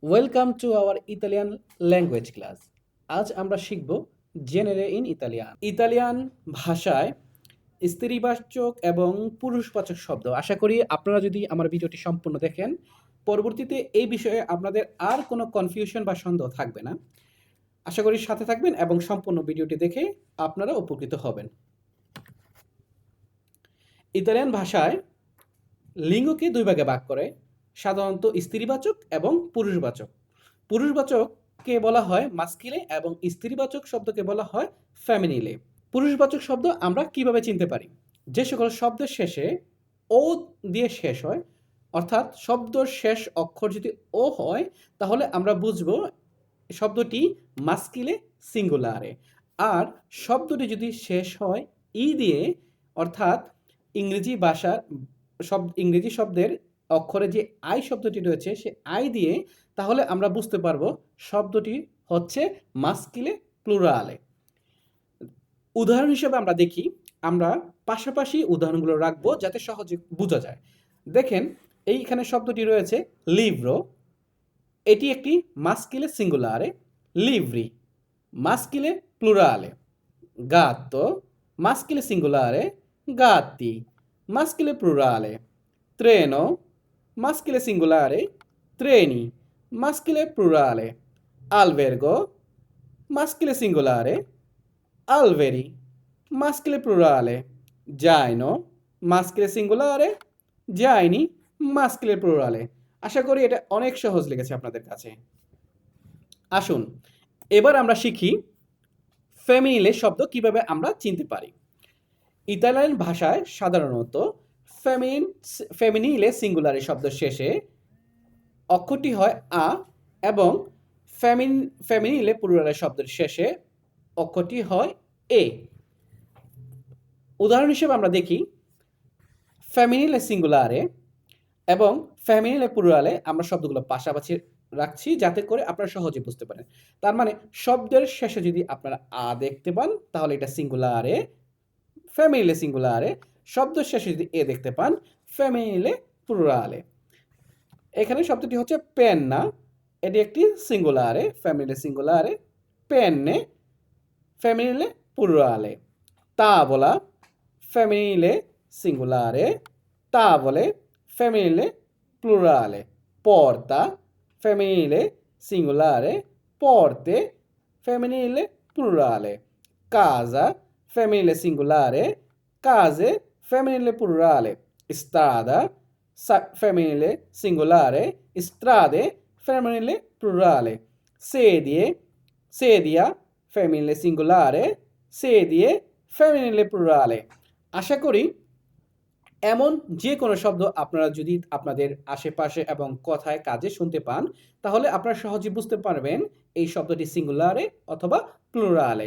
Welcome to our Italian language class. আজ আমরা শিখব জেনেরে ইন ইতালিয়ান। ইতালিয়ান ভাষায় স্ত্রীবাচক এবং পুরুষবাচক শব্দ। আশা করি আপনারা যদি আমার ভিডিওটি সম্পূর্ণ দেখেন, পরবর্তীতে এই বিষয়ে আপনাদের আর কোনো কনফিউশন বা সন্দেহ থাকবে না। আশা করি সাথে থাকবেন এবং সম্পূর্ণ ভিডিওটি দেখে আপনারা উপকৃত হবেন। ইতালিয়ান ভাষায় লিঙ্গকে দুই ভাগে ভাগ করে, সাধারণত স্ত্রীবাচক এবং পুরুষবাচক। পুরুষবাচককে বলা হয় মাস্কিলে এবং স্ত্রীবাচক শব্দকে বলা হয় ফেমিনিলে। পুরুষবাচক শব্দ আমরা কিভাবে চিনতে পারি? যে সকল শব্দের শেষে ও দিয়ে শেষ হয়, অর্থাৎ শব্দর শেষ অক্ষর যদি ও হয়, তাহলে আমরা বুঝব শব্দটি মাস্কিলে সিঙ্গুলারে। আর শব্দটি যদি শেষ হয় ই দিয়ে, অর্থাৎ ইংরেজি ভাষার ইংরেজি শব্দের অক্ষরে যে আই শব্দটি রয়েছে সে আই দিয়ে, তাহলে আমরা বুঝতে পারবো শব্দটি হচ্ছে মাস্কিলে প্লুরালে। উদাহরণ হিসেবে আমরা দেখি, আমরা পাশাপাশি উদাহরণগুলো রাখবো যাতে সহজে বোঝা যায়। দেখেন, এইখানে শব্দটি রয়েছে লিব্রো, এটি একটি মাস্কিলে সিঙ্গুলারে। লিব্রি মাস্কিলে প্লুরালে। গাত্তো maschile singolare gatti, maschile plurale. Treno maschile singolare treni, maschile plurale. Albergo maschile singolare alberi, maschile plurale. Zaino maschile singolare zaini, maschile plurale. আশা করি এটা অনেক সহজ লেগেছে আপনাদের কাছে। আসুন এবার আমরা শিখি ফেমিনিলে শব্দ কিভাবে আমরা চিনতে পারি। ইতালিয়ান ভাষায় সাধারণত ফেমিনিলে সিঙ্গুলারে শব্দ শেষে অক্ষরটি হয় আ এবং ফেমিনিলে প্লুরালে শব্দের শেষে অক্ষরটি হয় এ। উদাহরণ হিসেবে আমরা দেখি, ফেমিনিলে সিঙ্গুলারে এবং ফেমিনিলে প্লুরালে আমরা শব্দগুলো পাশাপাশি রাখছি যাতে করে আপনারা সহজে বুঝতে পারেন। তার মানে শব্দের শেষে যদি আপনারা আ দেখতে পান তাহলে এটা সিঙ্গুলারে ফেমিনিলে সিঙ্গুলারে, শব্দের শেষে যদি এ দেখতে পান ফেমিনিলে প্লুরালে। এখানে শব্দটি হচ্ছে পেন্না, এটি একটি সিঙ্গুলারে ফেমিনিলে সিঙ্গুলারে। পেন্নে ফেমিনিলে প্লুরালে। তাভোলা ফেমিনিলে সিঙ্গুলারে, tavole femminile plurale. Porta femminile singolare, porte femminile plurale. Casa femminile singolare, case femminile plurale. Strada femminile singolare, strade femminile plurale. Sedia femminile singolare, sedie femminile plurale. আশা করি এমন যে কোনো শব্দ আপনারা যদি আপনাদের আশেপাশে এবং কথায় কাজে শুনতে পান, তাহলে আপনারা সহজেই বুঝতে পারবেন এই শব্দটি সিঙ্গুলারে অথবা প্লুরালে।